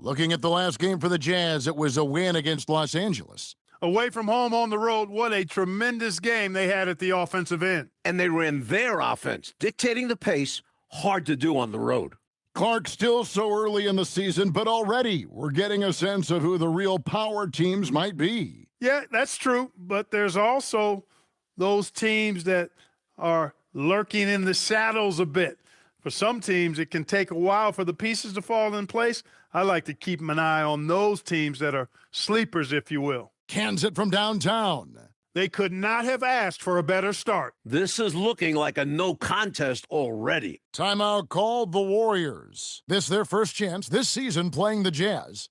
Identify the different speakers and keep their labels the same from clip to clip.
Speaker 1: Looking at the last game for the Jazz, it was a win against Los Angeles.
Speaker 2: Away from home on the road, what a tremendous game they had at the offensive end.
Speaker 3: And they ran their offense, dictating the pace, hard to do on the road.
Speaker 1: Clark still so early in the season, but already we're getting a sense of who the real power teams might be.
Speaker 2: Yeah, that's true, but there's also those teams that are lurking in the shadows a bit. For some teams, it can take a while for the pieces to fall in place. I like to keep an eye on those teams that are sleepers, if you will.
Speaker 1: Cans it from downtown.
Speaker 2: They could not have asked for a better start.
Speaker 3: This is looking like a no contest already.
Speaker 1: Timeout called the Warriors. This their first chance this season playing the Jazz.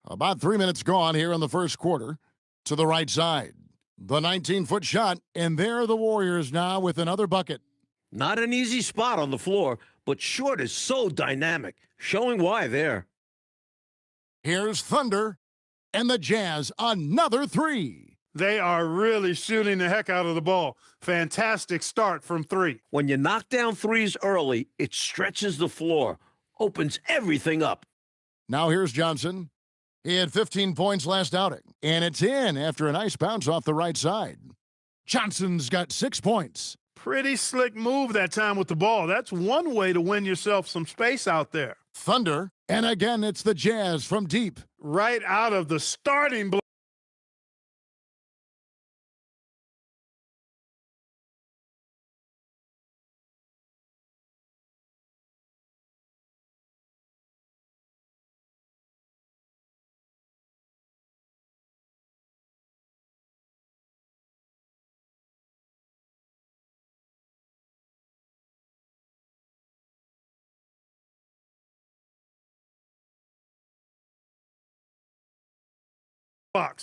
Speaker 1: About 3 minutes gone here in the first quarter. To the right side. The 19-foot shot, and there are the Warriors now with another bucket.
Speaker 3: Not an easy spot on the floor, but Short is so dynamic, showing why there.
Speaker 1: Here's Thunder, and the Jazz another three.
Speaker 2: They are really shooting the heck out of the ball. Fantastic start from three.
Speaker 3: When you knock down threes early, it stretches the floor, opens everything up.
Speaker 1: Now here's Johnson. He had 15 points last outing, and it's in after a nice bounce off the right side. Johnson's got 6 points.
Speaker 2: Pretty slick move that time with the ball. That's one way to win yourself some space out there.
Speaker 1: Thunder, and again it's the Jazz from deep.
Speaker 2: Right out of the starting block.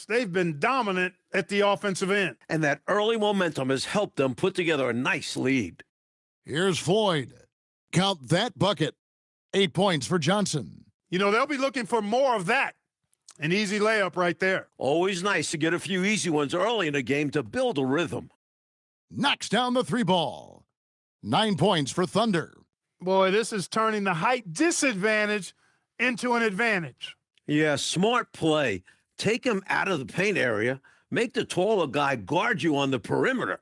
Speaker 2: They've been dominant at the offensive end.
Speaker 3: And that early momentum has helped them put together a nice lead.
Speaker 1: Here's Floyd. Count that bucket. 8 points for Johnson.
Speaker 2: You know, they'll be looking for more of that. An easy layup right there.
Speaker 3: Always nice to get a few easy ones early in a game to build a rhythm.
Speaker 1: Knocks down the 3 ball. 9 points for Thunder.
Speaker 2: Boy, this is turning the height disadvantage into an advantage.
Speaker 3: Yeah, smart play. Take him out of the paint area. Make the taller guy guard you on the perimeter.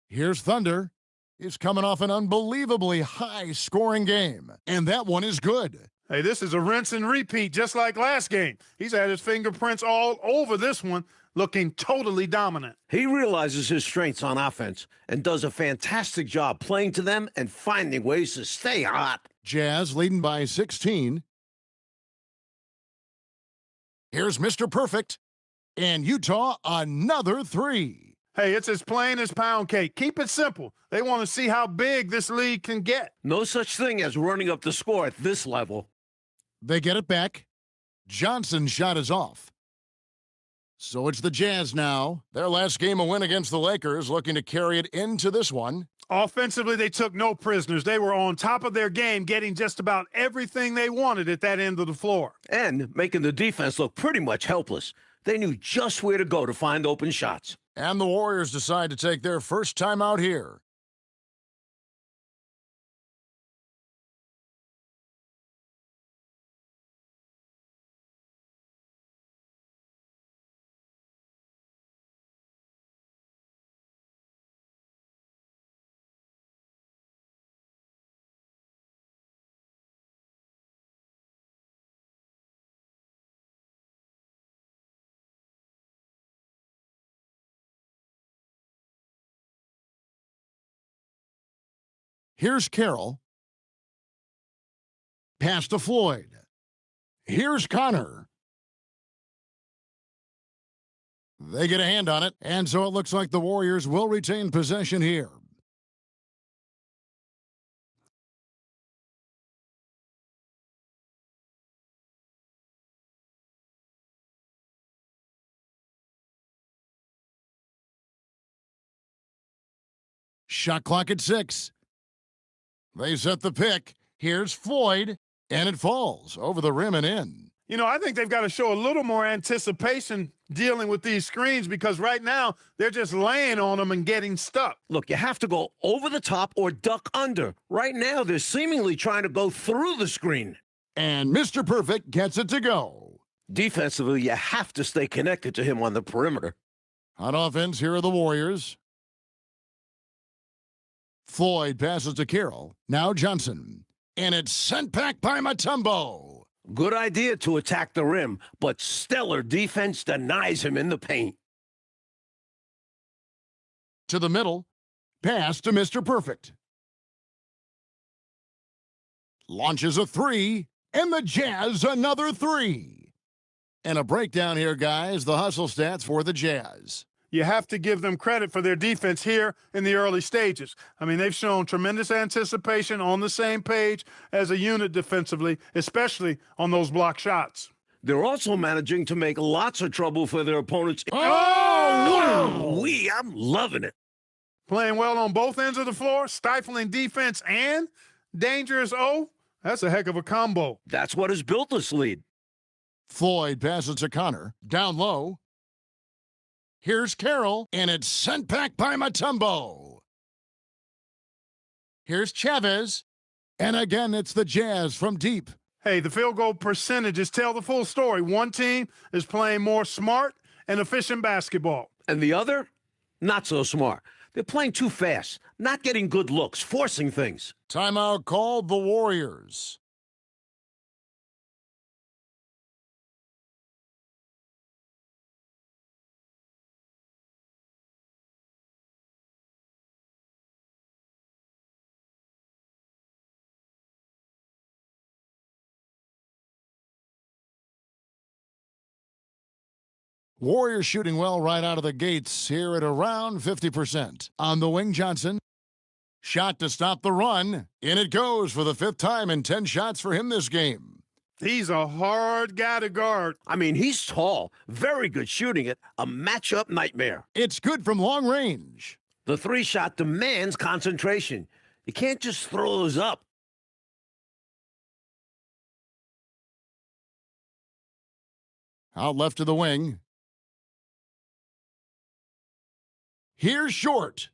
Speaker 1: Here's Thunder. He's coming off an unbelievably high-scoring game, and that one is good.
Speaker 2: Hey, this is a rinse and repeat, just like last game. He's had his fingerprints all over this one, looking totally dominant.
Speaker 3: He realizes his strengths on offense and does a fantastic job playing to them and finding ways to stay hot.
Speaker 1: Jazz leading by 16. Here's Mr. Perfect. And Utah, another 3.
Speaker 2: Hey, it's as plain as pound cake. Keep it simple. They want to see how big this league can get.
Speaker 3: No such thing as running up the score at this level.
Speaker 1: They get it back. Johnson's shot is off. So it's the Jazz now. Their last game a win against the Lakers, looking to carry it into this one.
Speaker 2: Offensively, they took no prisoners. They were on top of their game, getting just about everything they wanted at that end of the floor.
Speaker 3: And making the defense look pretty much helpless. They knew just where to go to find open shots.
Speaker 1: And the Warriors decide to take their first time out here. Here's Carroll. Pass to Floyd. Here's Connor. They get a hand on it, and so it looks like the Warriors will retain possession here. Shot clock at 6. They set the pick. Here's Floyd, and it falls over the rim and in.
Speaker 2: You know, I think they've got to show a little more anticipation dealing with these screens because right now they're just laying on them and getting stuck.
Speaker 3: Look, you have to go over the top or duck under. Right now, they're seemingly trying to go through the screen.
Speaker 1: And Mr. Perfect gets it to go.
Speaker 3: Defensively, you have to stay connected to him on the perimeter.
Speaker 1: On offense, here are the Warriors. Floyd passes to Carroll. Now Johnson. And it's sent back by Mutombo.
Speaker 3: Good idea to attack the rim, but stellar defense denies him in the paint.
Speaker 1: To the middle. Pass to Mr. Perfect. Launches a 3. And the Jazz another 3. And a breakdown here, guys. The hustle stats for the Jazz.
Speaker 2: You have to give them credit for their defense here in the early stages. I mean, they've shown tremendous anticipation, on the same page as a unit defensively, especially on those block shots.
Speaker 3: They're also managing to make lots of trouble for their opponents.
Speaker 1: Oh!
Speaker 3: I'm loving it.
Speaker 2: Playing well on both ends of the floor, stifling defense and dangerous O. That's a heck of a combo.
Speaker 3: That's what has built this lead.
Speaker 1: Floyd passes to Connor. Down low. Here's Carroll, and it's sent back by Mutombo. Here's Chavez, and again it's the Jazz from deep.
Speaker 2: Hey, the field goal percentages tell the full story. One team is playing more smart and efficient basketball.
Speaker 3: And the other, not so smart. They're playing too fast, not getting good looks, forcing things.
Speaker 1: Timeout called the Warriors. Warriors shooting well right out of the gates here at around 50%. On the wing, Johnson. Shot to stop the run. In it goes for the 5th time in 10 shots for him this game.
Speaker 2: He's a hard guy to guard.
Speaker 3: I mean, he's tall, very good shooting it, a matchup nightmare.
Speaker 1: It's good from long range.
Speaker 3: The 3-shot demands concentration. You can't just throw those up.
Speaker 1: Out left to the wing. Here's Short.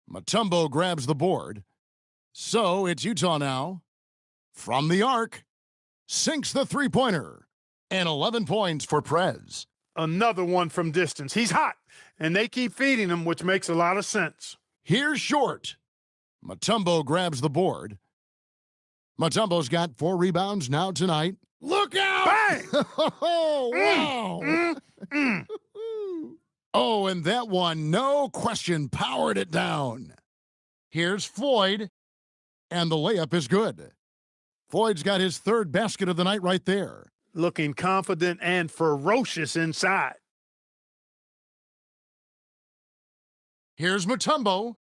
Speaker 1: Mutombo grabs the board. So it's Utah now. From the arc. Sinks the three-pointer. And 11 points for Prez.
Speaker 2: Another one from distance. He's hot, and they keep feeding him, which makes a lot of sense.
Speaker 1: Here's Short. Mutombo grabs the board. Mutombo's got 4 rebounds now tonight. Look out!
Speaker 2: Bang!
Speaker 1: Oh, wow! Oh, and that one, no question, powered it down. Here's Floyd, and the layup is good. Floyd's got his 3rd basket of the night right there.
Speaker 2: Looking confident and ferocious inside.
Speaker 1: Here's Mutombo,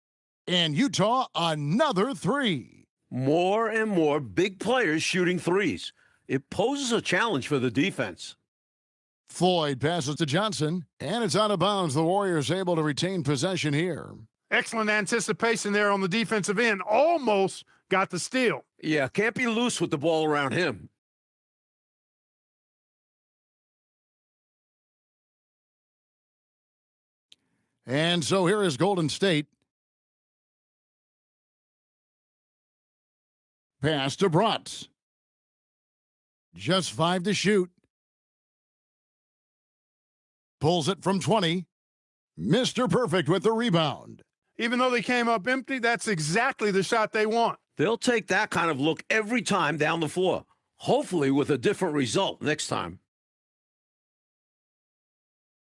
Speaker 1: and Utah another 3.
Speaker 3: More and more big players shooting threes. It poses a challenge for the defense.
Speaker 1: Floyd passes to Johnson, and it's out of bounds. The Warriors able to retain possession here.
Speaker 2: Excellent anticipation there on the defensive end. Almost got the steal.
Speaker 3: Yeah, can't be loose with the ball around him.
Speaker 1: And so here is Golden State. Pass to Bratz. Just 5 to shoot. Pulls it from 20. Mr. Perfect with the rebound.
Speaker 2: Even though they came up empty, that's exactly the shot they want.
Speaker 3: They'll take that kind of look every time down the floor, hopefully with a different result next time.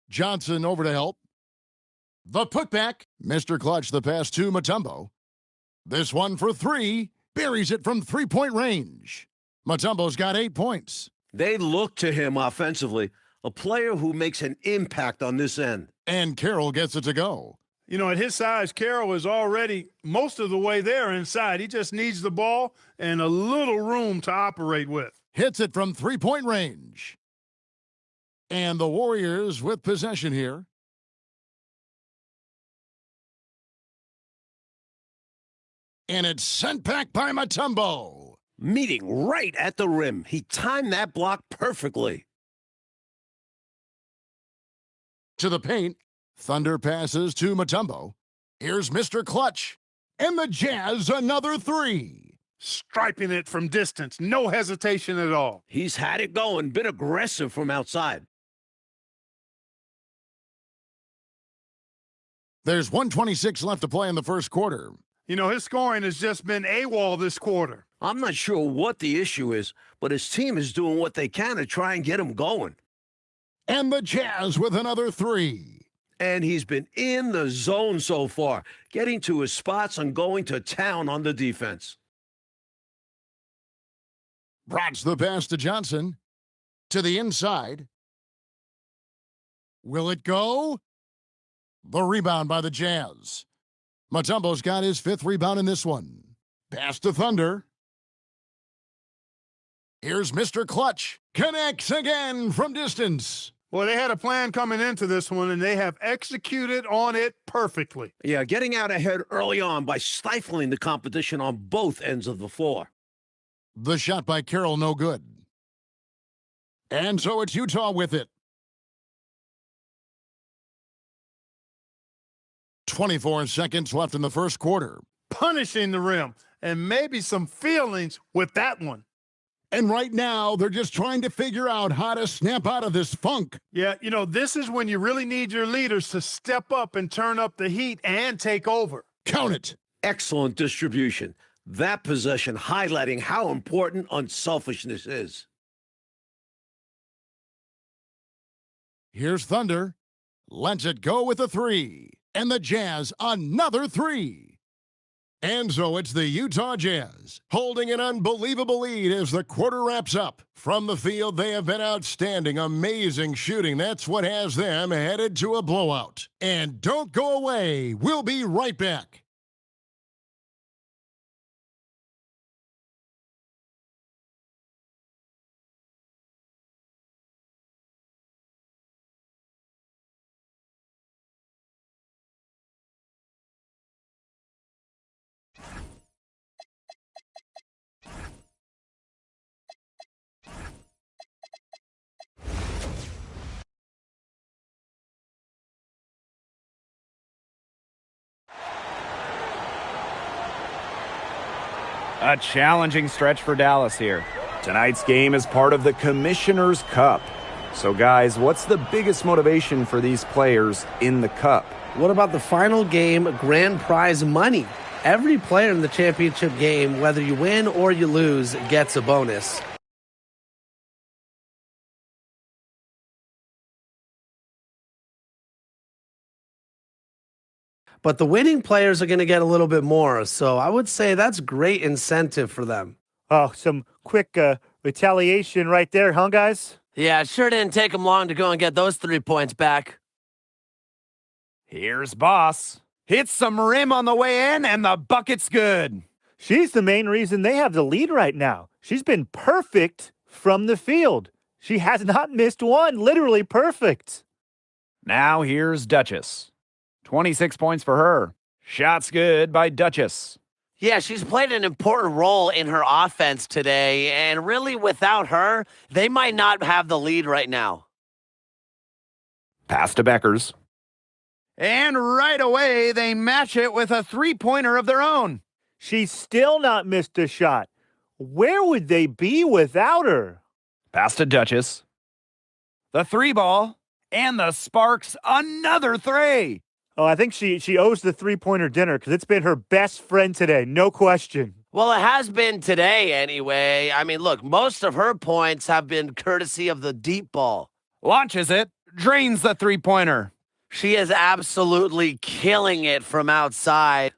Speaker 1: Johnson over to help. The putback. Mr. Clutch the pass to Mutombo. This one for three. Buries it from three-point range. Mutombo's got 8 points.
Speaker 3: They look to him offensively, a player who makes an impact on this end.
Speaker 1: And Carroll gets it to go.
Speaker 2: You know, at his size, Carroll is already most of the way there inside. He just needs the ball and a little room to operate with.
Speaker 1: Hits it from three-point range. And the Warriors with possession here. And it's sent back by Mutombo.
Speaker 3: Meeting right at the rim. He timed that block perfectly.
Speaker 1: To the paint. Thunder passes to Mutombo. Here's Mr. Clutch. And the Jazz another three.
Speaker 2: Striping it from distance. No hesitation at all.
Speaker 3: He's had it going, been aggressive from outside.
Speaker 1: There's 1:26 left to play in the first quarter.
Speaker 2: You know, his scoring has just been AWOL this quarter.
Speaker 3: I'm not sure what the issue is, but his team is doing what they can to try and get him going.
Speaker 1: And the Jazz with another three.
Speaker 3: And he's been in the zone so far, getting to his spots and going to town on the defense.
Speaker 1: Brots the pass to Johnson. To the inside. Will it go? The rebound by the Jazz. Mutombo's got his 5th rebound in this one. Pass to Thunder. Here's Mr. Clutch. Connects again from distance.
Speaker 2: Well, they had a plan coming into this one, and they have executed on it perfectly.
Speaker 3: Yeah, getting out ahead early on by stifling the competition on both ends of the floor.
Speaker 1: The shot by Carroll, no good. And so it's Utah with it. 24 seconds left in the first quarter.
Speaker 2: Punishing the rim, and maybe some feelings with that one.
Speaker 1: And right now, they're just trying to figure out how to snap out of this funk.
Speaker 2: Yeah, you know, this is when you really need your leaders to step up and turn up the heat and take over.
Speaker 1: Count it.
Speaker 3: Excellent distribution. That possession highlighting how important unselfishness is.
Speaker 1: Here's Thunder. Lets it go with a three. And the Jazz, another three. And so it's the Utah Jazz holding an unbelievable lead as the quarter wraps up. From the field, they have been outstanding, amazing shooting. That's what has them headed to a blowout. And don't go away. We'll be right back.
Speaker 4: A challenging stretch for Dallas here. Tonight's game is part of the Commissioner's Cup. So, guys, what's the biggest motivation for these players in the Cup?
Speaker 5: What about the final game grand prize money? Every player in the championship game, whether you win or you lose, gets a bonus. But the winning players are going to get a little bit more, so I would say that's great incentive for them.
Speaker 6: Oh, some quick retaliation right there, huh, guys?
Speaker 5: Yeah, it sure didn't take them long to go and get those 3 points back.
Speaker 4: Here's Boss. Hits some rim on the way in, and the bucket's good.
Speaker 6: She's the main reason they have the lead right now. She's been perfect from the field. She has not missed one, literally perfect.
Speaker 4: Now here's Duchess. 26 points for her. Shots good by Duchess.
Speaker 5: Yeah, she's played an important role in her offense today, and really without her, they might not have the lead right now.
Speaker 4: Pass to Beckers. And right away, they match it with a three-pointer of their own.
Speaker 6: She's still not missed a shot. Where would they be without her?
Speaker 4: Pass to Duchess. The three ball, and the Sparks another three.
Speaker 6: Oh, I think she owes the three-pointer dinner because it's been her best friend today, no question.
Speaker 5: Well, it has been today anyway. I mean, look, most of her points have been courtesy of the deep ball.
Speaker 4: Launches it, drains the three-pointer.
Speaker 5: She is absolutely killing it from outside.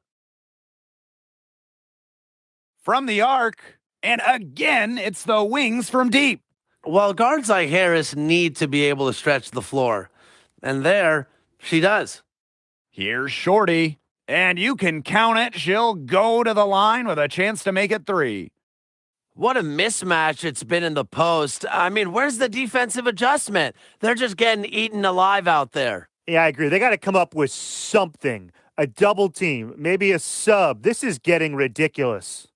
Speaker 4: from the arc. And again, it's the wings from deep.
Speaker 5: Well, guards like Harris need to be able to stretch the floor. And there, she does.
Speaker 4: Here's Shorty. And you can count it. She'll go to the line with a chance to make it 3.
Speaker 5: What a mismatch it's been in the post. I mean, where's the defensive adjustment? They're just getting eaten alive out there.
Speaker 6: Yeah, I agree. They got to come up with something. A double team, maybe a sub. This is getting ridiculous.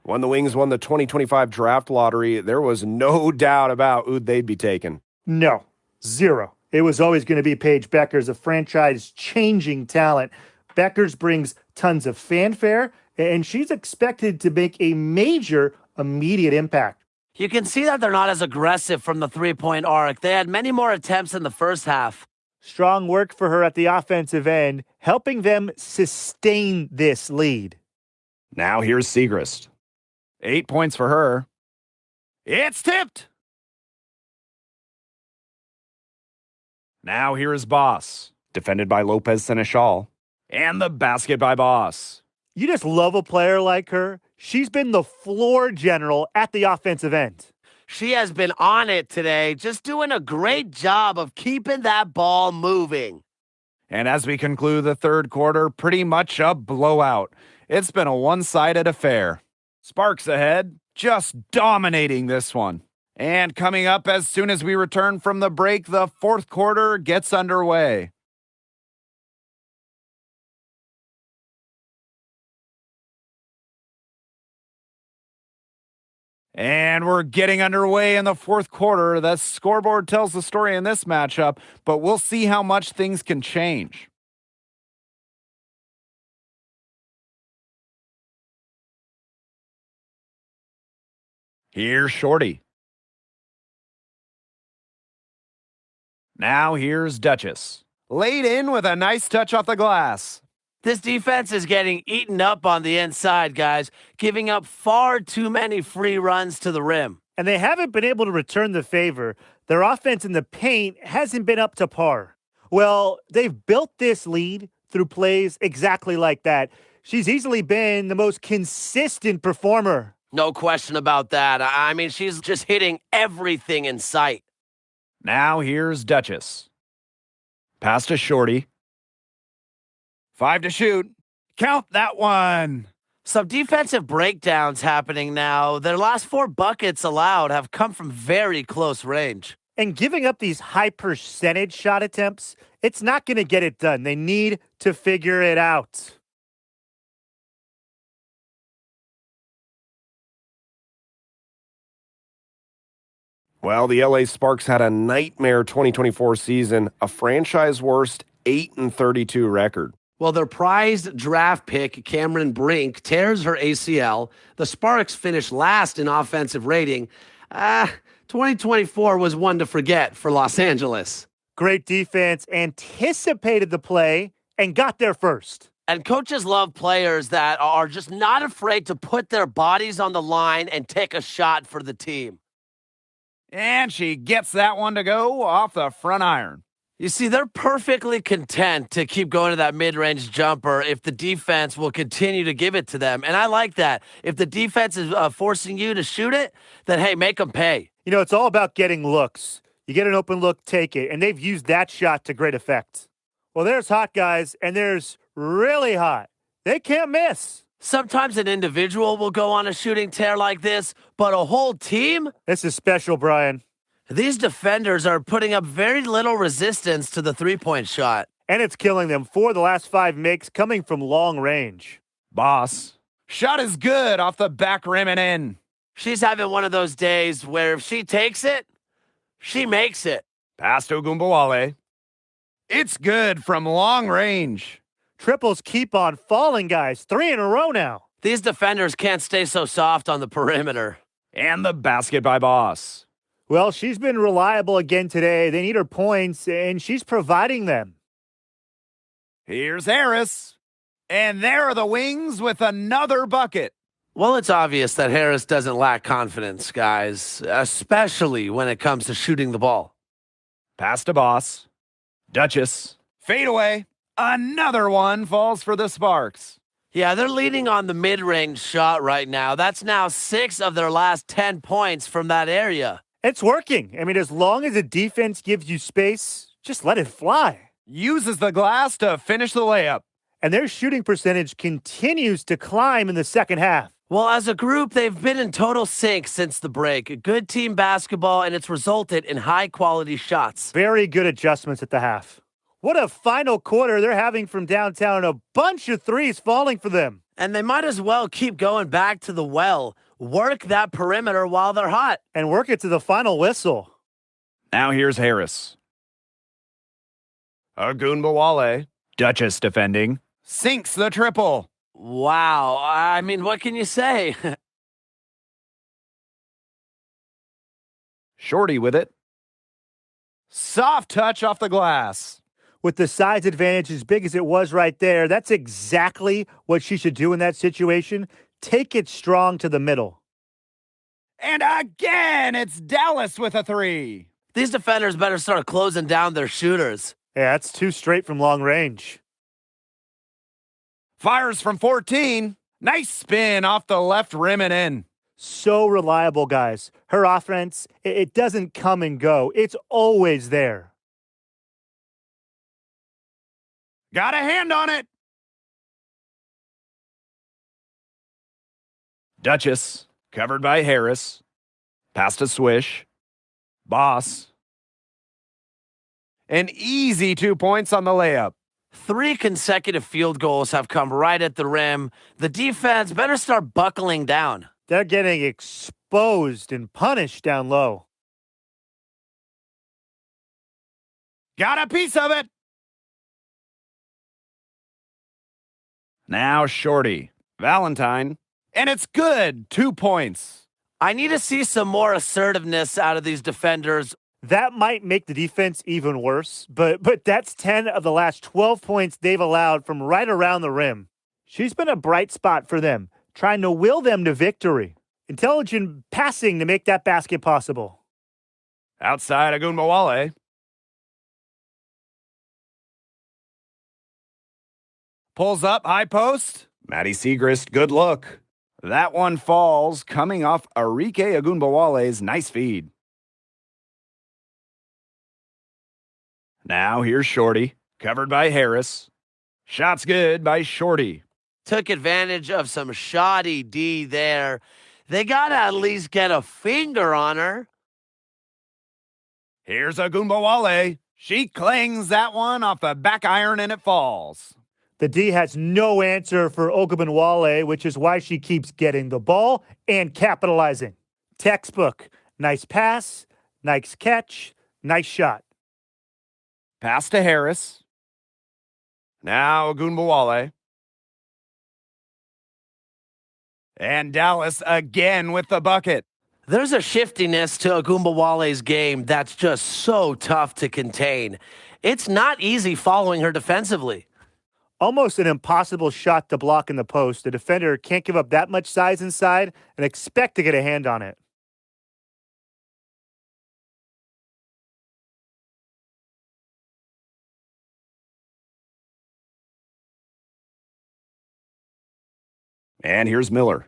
Speaker 4: When the Wings won the 2025 draft lottery, there was no doubt about who they'd be taking.
Speaker 6: No, zero. It was always going to be Paige Bueckers, a franchise-changing talent. Bueckers brings tons of fanfare, and she's expected to make a major immediate impact.
Speaker 5: You can see that they're not as aggressive from the three-point arc. They had many more attempts in the first half.
Speaker 6: Strong work for her at the offensive end, helping them sustain this lead.
Speaker 4: Now here's Siegrist. 8 points for her. It's tipped. Now here is Boss, defended by Lopez Seneschal, and the basket by Boss.
Speaker 6: You just love a player like her. She's been the floor general at the offensive end.
Speaker 5: She has been on it today, just doing a great job of keeping that ball moving.
Speaker 4: And as we conclude the third quarter, pretty much a blowout. It's been a one-sided affair. Sparks ahead, just dominating this one. And coming up as soon as we return from the break, the fourth quarter gets underway. And we're getting underway in the fourth quarter. The scoreboard tells the story in this matchup, but we'll see how much things can change. Here's Shorty. Now here's Duchess. Laid in with a nice touch off the glass.
Speaker 5: This defense is getting eaten up on the inside, guys, giving up far too many free runs to the rim.
Speaker 6: And they haven't been able to return the favor. Their offense in the paint hasn't been up to par. Well, they've built this lead through plays exactly like that. She's easily been the most consistent performer.
Speaker 5: No question about that. I mean, she's just hitting everything in sight.
Speaker 4: Now here's Duchess. Pass to Shorty. 5 to shoot. Count that one.
Speaker 5: Some defensive breakdowns happening now. Their last 4 buckets allowed have come from very close range.
Speaker 6: And giving up these high percentage shot attempts, it's not going to get it done. They need to figure it out.
Speaker 4: Well, the LA Sparks had a nightmare 2024 season, a franchise worst 8-32 record.
Speaker 5: Well, their prized draft pick, Cameron Brink, tears her ACL. The Sparks finished last in offensive rating. 2024 was one to forget for Los Angeles.
Speaker 6: Great defense, anticipated the play, and got there first.
Speaker 5: And coaches love players that are just not afraid to put their bodies on the line and take a shot for the team.
Speaker 4: And she gets that one to go off the front iron.
Speaker 5: You see, they're perfectly content to keep going to that mid-range jumper if the defense will continue to give it to them. And I like that. If the defense is forcing you to shoot it, then, hey, make them pay.
Speaker 6: You know, it's all about getting looks. You get an open look, take it. And they've used that shot to great effect. Well, there's hot guys, and there's really hot. They can't miss.
Speaker 5: Sometimes an individual will go on a shooting tear like this, but a whole team?
Speaker 6: This is special, Brian.
Speaker 5: These defenders are putting up very little resistance to the three-point shot.
Speaker 6: And it's killing them. 4 of the last 5 makes coming from long range.
Speaker 4: Boss. Shot is good off the back rim and in.
Speaker 5: She's having one of those days where if she takes it, she makes it.
Speaker 4: Pass to Ogunbowale. It's good from long range.
Speaker 6: Triples keep on falling, guys. 3 in a row now.
Speaker 5: These defenders can't stay so soft on the perimeter.
Speaker 4: And the basket by Boss.
Speaker 6: Well, she's been reliable again today. They need her points, and she's providing them.
Speaker 4: Here's Harris. And there are the Wings with another bucket.
Speaker 5: Well, it's obvious that Harris doesn't lack confidence, guys, especially when it comes to shooting the ball.
Speaker 4: Pass to Boss. Duchess. Fade away. Another one falls for the Sparks.
Speaker 5: Yeah, they're leading on the mid-range shot right now. That's now 6 of their last 10 points from that area.
Speaker 6: It's working. I mean, as long as the defense gives you space, just let it fly.
Speaker 4: Uses the glass to finish the layup.
Speaker 6: And their shooting percentage continues to climb in the second half.
Speaker 5: Well, as a group, they've been in total sync since the break. Good team basketball, and it's resulted in high-quality shots.
Speaker 6: Very good adjustments at the half. What a final quarter they're having from downtown. A bunch of threes falling for them.
Speaker 5: And they might as well keep going back to the well. Work that perimeter while they're hot.
Speaker 6: And work it to the final whistle.
Speaker 4: Now here's Harris. Ogunbowale, Duchess defending, sinks the triple.
Speaker 5: Wow. I mean, what can you say?
Speaker 4: Shorty with it. Soft touch off the glass.
Speaker 6: With the size advantage as big as it was right there, that's exactly what she should do in that situation. Take it strong to the middle.
Speaker 4: And again, it's Dallas with a three.
Speaker 5: These defenders better start closing down their shooters.
Speaker 6: Yeah, that's 2 straight from long range.
Speaker 4: Fires from 14. Nice spin off the left rim and in.
Speaker 6: So reliable, guys. Her offense, it doesn't come and go. It's always there.
Speaker 4: Got a hand on it. Duchess, covered by Harris. Pass to Swish. Boss. An easy 2 points on the layup.
Speaker 5: 3 consecutive field goals have come right at the rim. The defense better start buckling down.
Speaker 6: They're getting exposed and punished down low.
Speaker 4: Got a piece of it. Now Shorty. Valentine. And it's good. 2 points.
Speaker 5: I need to see some more assertiveness out of these defenders.
Speaker 6: That might make the defense even worse, but that's 10 of the last 12 points they've allowed from right around the rim. She's been a bright spot for them, trying to will them to victory. Intelligent passing to make that basket possible.
Speaker 4: Outside Ogunbowale. Pulls up, high post. Maddie Segrist, good look. That one falls, coming off Arike Ogunbowale's nice feed. Now here's Shorty, covered by Harris. Shot's good by Shorty.
Speaker 5: Took advantage of some shoddy D there. They got to at least get a finger on her.
Speaker 4: Here's Ogunbowale. She clings that one off the back iron and it falls.
Speaker 6: The D has no answer for Ogunbowale, which is why she keeps getting the ball and capitalizing. Textbook. Nice pass, nice catch, nice shot.
Speaker 4: Pass to Harris. Now Ogunbowale. And Dallas again with the bucket.
Speaker 5: There's a shiftiness to Ogunbowale's game that's just so tough to contain. It's not easy following her defensively.
Speaker 6: Almost an impossible shot to block in the post. The defender can't give up that much size inside and expect to get a hand on it.
Speaker 4: And here's Miller.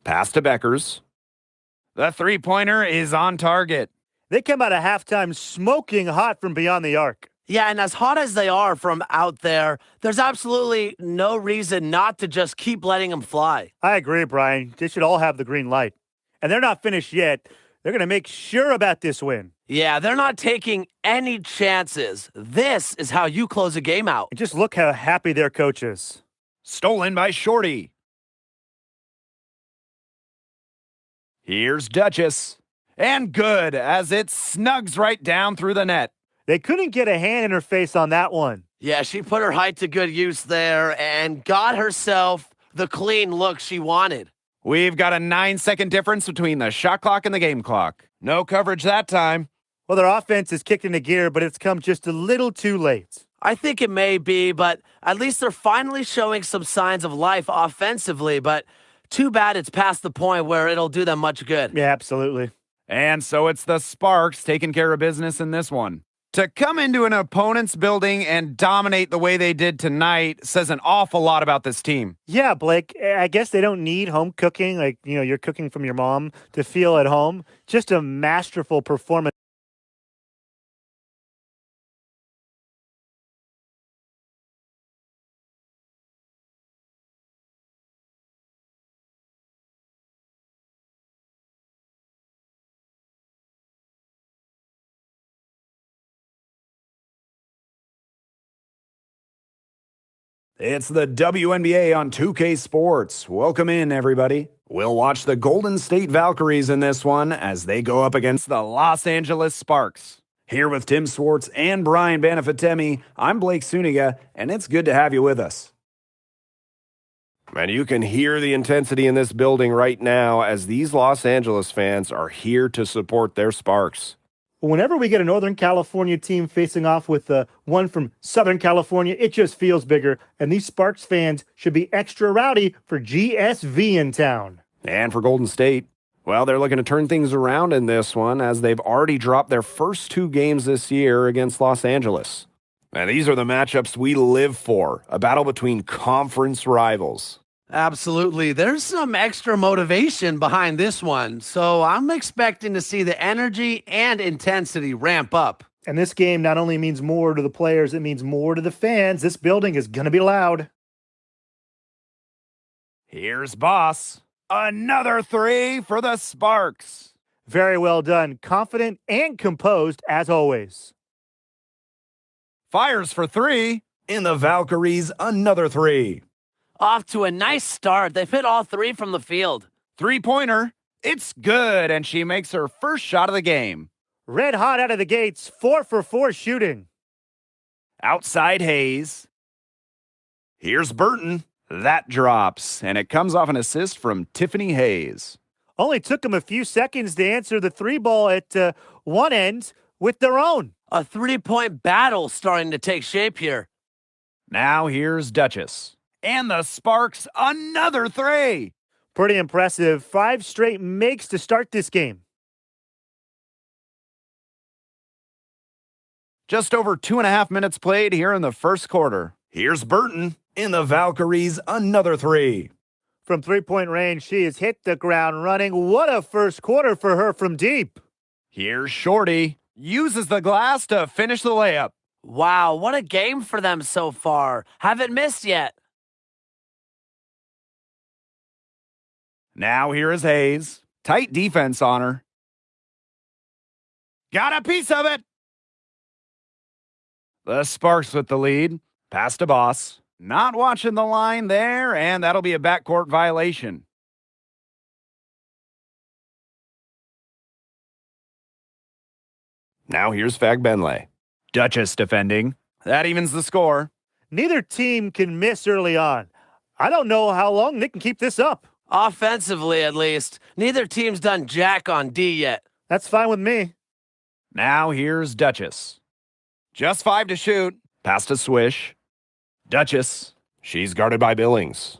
Speaker 4: Pass to Beckers. The three-pointer is on target.
Speaker 6: They come out of halftime smoking hot from beyond the arc.
Speaker 5: Yeah, and as hot as they are from out there, there's absolutely no reason not to just keep letting them fly.
Speaker 6: I agree, Brian. They should all have the green light. And they're not finished yet. They're going to make sure about this win.
Speaker 5: Yeah, they're not taking any chances. This is how you close a game out.
Speaker 6: And just look how happy their coach is.
Speaker 4: Stolen by Shorty. Here's Duchess. And good, as it snugs right down through the net.
Speaker 6: They couldn't get a hand in her face on that one.
Speaker 5: Yeah, she put her height to good use there and got herself the clean look she wanted.
Speaker 4: We've got a 9-second difference between the shot clock and the game clock. No coverage that time.
Speaker 6: Well, their offense is kicked into gear, but it's come just a little too late.
Speaker 5: I think it may be, but at least they're finally showing some signs of life offensively, but too bad it's past the point where it'll do them much good.
Speaker 6: Yeah, absolutely.
Speaker 4: And so it's the Sparks taking care of business in this one. To come into an opponent's building and dominate the way they did tonight says an awful lot about this team.
Speaker 6: Yeah, Blake, I guess they don't need home cooking, like, you're cooking from your mom, to feel at home. Just a masterful performance.
Speaker 4: It's the WNBA on 2K Sports. Welcome in, everybody. We'll watch the Golden State Valkyries in this one as they go up against the Los Angeles Sparks. Here with Tim Swartz and Brian Banafitemi, I'm Blake Suniga, and it's good to have you with us.
Speaker 7: And you can hear the intensity in this building right now as these Los Angeles fans are here to support their Sparks.
Speaker 6: Whenever we get a Northern California team facing off with one from Southern California, it just feels bigger. And these Sparks fans should be extra rowdy for GSV in town.
Speaker 7: And for Golden State, well, they're looking to turn things around in this one as they've already dropped their first 2 games this year against Los Angeles. And these are the matchups we live for, a battle between conference rivals.
Speaker 5: Absolutely. There's some extra motivation behind this one, so I'm expecting to see the energy and intensity ramp up.
Speaker 6: And this game not only means more to the players, it means more to the fans. This building is going to be loud.
Speaker 4: Here's Boss. Another 3 for the Sparks.
Speaker 6: Very well done. Confident and composed, as always.
Speaker 4: Fires for 3. In the Valkyries, another 3.
Speaker 5: Off to a nice start. They've hit all 3 from the field.
Speaker 4: 3-pointer. It's good, and she makes her first shot of the game.
Speaker 6: Red hot out of the gates, 4 for 4 shooting.
Speaker 4: Outside Hayes. Here's Burton. That drops, and it comes off an assist from Tiffany Hayes.
Speaker 6: Only took them a few seconds to answer the 3 ball at one end with their own.
Speaker 5: A 3-point battle starting to take shape here.
Speaker 4: Now here's Duchess. And the Sparks, another 3.
Speaker 6: Pretty impressive. 5 straight makes to start this game.
Speaker 4: Just over 2.5 minutes played here in the first quarter. Here's Burton. In the Valkyries, another 3.
Speaker 6: From 3-point range, she has hit the ground running. What a first quarter for her from deep.
Speaker 4: Here's Shorty. Uses the glass to finish the layup.
Speaker 5: Wow, what a game for them so far. Haven't missed yet.
Speaker 4: Now here is Hayes. Tight defense on her. Got a piece of it. The Sparks with the lead. Pass to Boss. Not watching the line there, and that'll be a backcourt violation.
Speaker 7: Now here's Fagbenle.
Speaker 4: Duchess defending. That evens the score.
Speaker 6: Neither team can miss early on. I don't know how long they can keep this up.
Speaker 5: Offensively, at least. Neither team's done jack on D yet.
Speaker 6: That's fine with me.
Speaker 4: Now here's Duchess. Just 5 to shoot. Pass to Swish. Duchess.
Speaker 7: She's guarded by Billings.